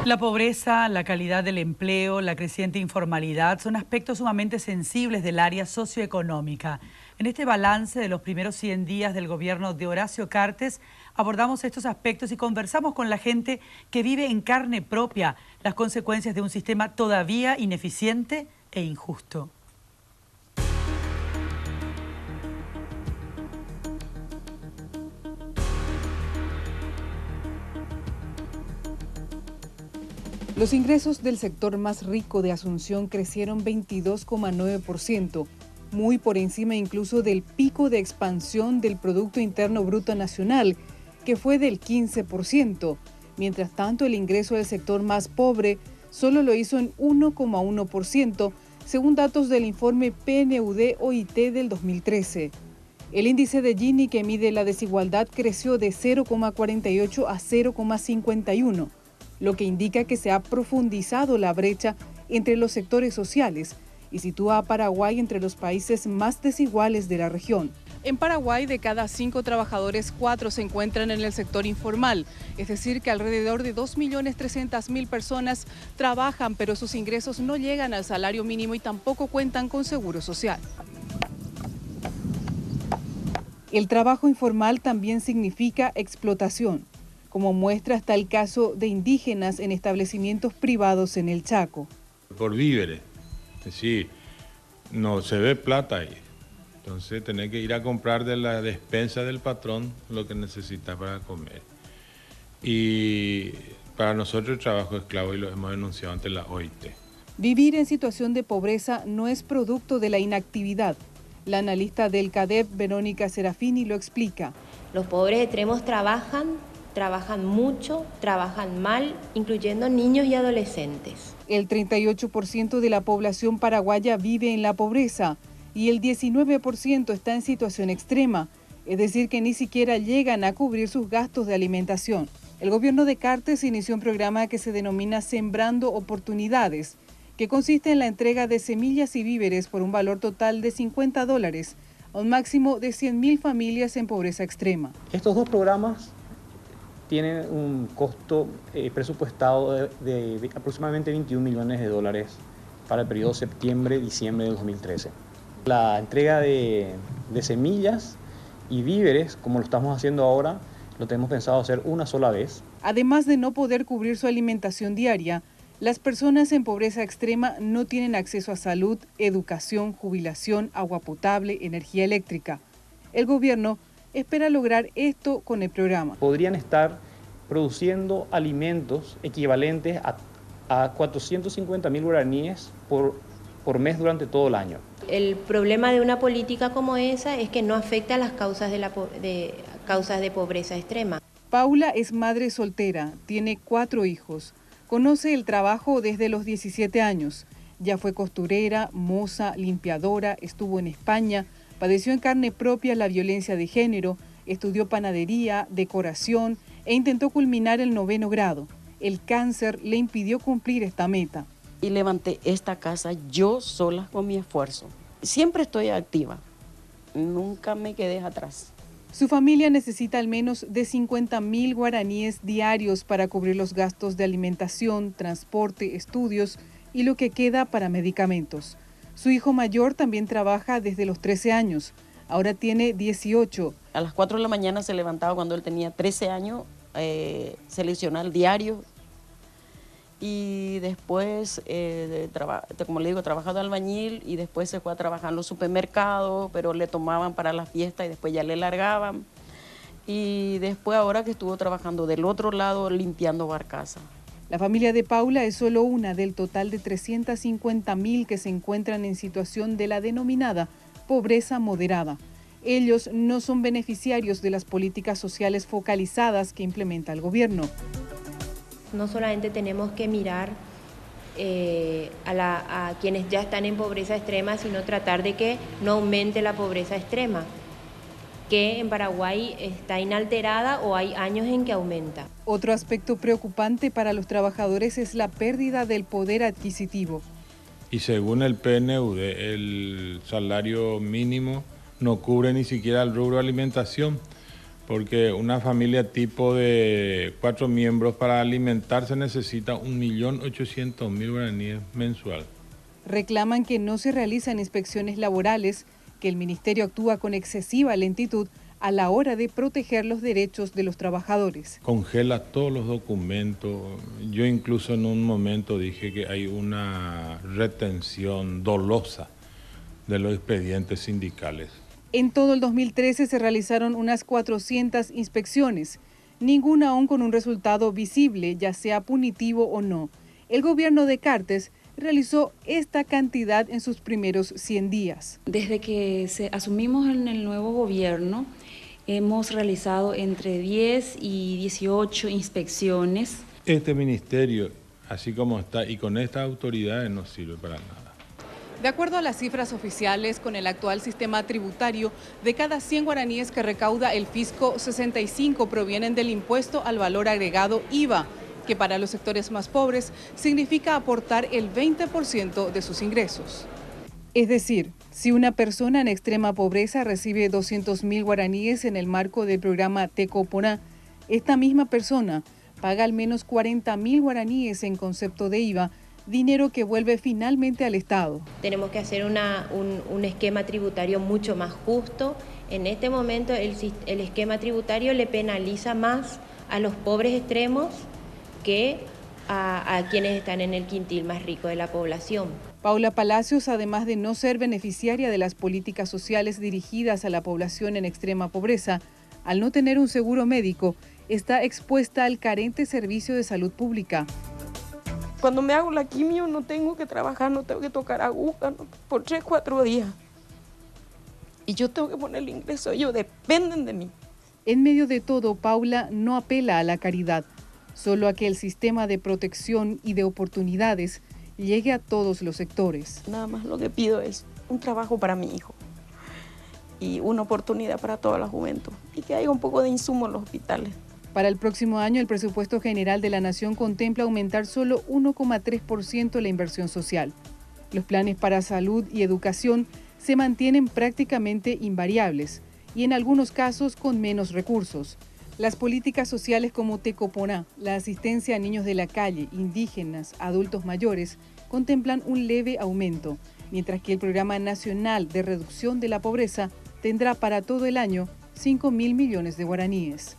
La pobreza, la calidad del empleo, la creciente informalidad son aspectos sumamente sensibles del área socioeconómica. En este balance de los primeros 100 días del gobierno de Horacio Cartes, abordamos estos aspectos y conversamos con la gente que vive en carne propia las consecuencias de un sistema todavía ineficiente e injusto. Los ingresos del sector más rico de Asunción crecieron 22,9%, muy por encima incluso del pico de expansión del Producto Interno Bruto Nacional, que fue del 15%. Mientras tanto, el ingreso del sector más pobre solo lo hizo en 1,1%, según datos del informe PNUD-OIT del 2013. El índice de Gini, que mide la desigualdad, creció de 0,48 a 0,51. Lo que indica que se ha profundizado la brecha entre los sectores sociales y sitúa a Paraguay entre los países más desiguales de la región. En Paraguay, de cada 5 trabajadores, 4 se encuentran en el sector informal, es decir, que alrededor de 2.300.000 personas trabajan, pero sus ingresos no llegan al salario mínimo y tampoco cuentan con seguro social. El trabajo informal también significa explotación. Como muestra está el caso de indígenas en establecimientos privados en el Chaco. Por víveres, es decir, no se ve plata ahí. Entonces tenés que ir a comprar de la despensa del patrón lo que necesitas para comer. Y para nosotros el trabajo esclavo, y lo hemos denunciado ante la OIT. Vivir en situación de pobreza no es producto de la inactividad. La analista del CADEP, Verónica Serafini, lo explica. Los pobres extremos trabajan mucho, trabajan mal, incluyendo niños y adolescentes. El 38% de la población paraguaya vive en la pobreza y el 19% está en situación extrema, es decir, que ni siquiera llegan a cubrir sus gastos de alimentación. El gobierno de Cartes inició un programa que se denomina Sembrando Oportunidades, que consiste en la entrega de semillas y víveres por un valor total de $50 a un máximo de 100.000 familias en pobreza extrema. Estos dos programas tienen un costo presupuestado de aproximadamente $21 millones para el periodo septiembre-diciembre del 2013. La entrega de semillas y víveres, como lo estamos haciendo ahora, lo tenemos pensado hacer una sola vez. Además de no poder cubrir su alimentación diaria, las personas en pobreza extrema no tienen acceso a salud, educación, jubilación, agua potable, energía eléctrica. El gobierno espera lograr esto con el programa. Podrían estar produciendo alimentos equivalentes a 450.000 guaraníes por mes durante todo el año. El problema de una política como esa es que no afecta a las causas de pobreza extrema. Paula es madre soltera, tiene 4 hijos. Conoce el trabajo desde los 17 años. Ya fue costurera, moza, limpiadora, estuvo en España, padeció en carne propia la violencia de género, estudió panadería, decoración e intentó culminar el 9º grado. El cáncer le impidió cumplir esta meta. Y levanté esta casa yo sola con mi esfuerzo. Siempre estoy activa, nunca me quedé atrás. Su familia necesita al menos de 50.000 guaraníes diarios para cubrir los gastos de alimentación, transporte, estudios y lo que queda para medicamentos. Su hijo mayor también trabaja desde los 13 años, ahora tiene 18. A las 4 de la mañana se levantaba cuando él tenía 13 años, seleccionaba el diario y después, como le digo, trabajaba de albañil y después se fue a trabajar en los supermercados, pero le tomaban para la fiesta y después ya le largaban. Y después ahora que estuvo trabajando del otro lado limpiando barcazas. La familia de Paula es solo una del total de 350.000 que se encuentran en situación de la denominada pobreza moderada. Ellos no son beneficiarios de las políticas sociales focalizadas que implementa el gobierno. No solamente tenemos que mirar a quienes ya están en pobreza extrema, sino tratar de que no aumente la pobreza extrema, que en Paraguay está inalterada o hay años en que aumenta. Otro aspecto preocupante para los trabajadores es la pérdida del poder adquisitivo. Y según el PNUD, el salario mínimo no cubre ni siquiera el rubro de alimentación. porque una familia tipo de 4 miembros para alimentarse necesita 1.800.000 guaraníes mensual. Reclaman que no se realizan inspecciones laborales, que el ministerio actúa con excesiva lentitud a la hora de proteger los derechos de los trabajadores. Congela todos los documentos. Yo incluso en un momento dije que hay una retención dolosa de los expedientes sindicales. En todo el 2013 se realizaron unas 400 inspecciones, ninguna aún con un resultado visible, ya sea punitivo o no. El gobierno de Cartes realizó esta cantidad en sus primeros 100 días. Desde que asumimos en el nuevo gobierno, hemos realizado entre 10 y 18 inspecciones. Este ministerio, así como está, y con estas autoridades no sirve para nada. De acuerdo a las cifras oficiales, con el actual sistema tributario, de cada 100 guaraníes que recauda el fisco, 65 provienen del impuesto al valor agregado IVA, que para los sectores más pobres significa aportar el 20% de sus ingresos. Es decir, si una persona en extrema pobreza recibe 200.000 guaraníes en el marco del programa Tecoporá, esta misma persona paga al menos 40.000 guaraníes en concepto de IVA, dinero que vuelve finalmente al Estado. Tenemos que hacer un esquema tributario mucho más justo. En este momento el esquema tributario le penaliza más a los pobres extremos que a quienes están en el quintil más rico de la población. Paula Palacios, además de no ser beneficiaria de las políticas sociales dirigidas a la población en extrema pobreza, al no tener un seguro médico, está expuesta al carente servicio de salud pública. Cuando me hago la quimio no tengo que trabajar, no tengo que tocar aguja por 3, 4 días. Y yo tengo que poner el ingreso, ellos dependen de mí. En medio de todo, Paula no apela a la caridad, solo a que el sistema de protección y de oportunidades llegue a todos los sectores. Nada más lo que pido es un trabajo para mi hijo y una oportunidad para toda la juventud y que haya un poco de insumo en los hospitales. Para el próximo año, el presupuesto general de la Nación contempla aumentar solo 1,3% la inversión social. Los planes para salud y educación se mantienen prácticamente invariables y en algunos casos con menos recursos. Las políticas sociales como Tecoporá, la asistencia a niños de la calle, indígenas, adultos mayores, contemplan un leve aumento, mientras que el Programa Nacional de Reducción de la Pobreza tendrá para todo el año 5.000 millones de guaraníes.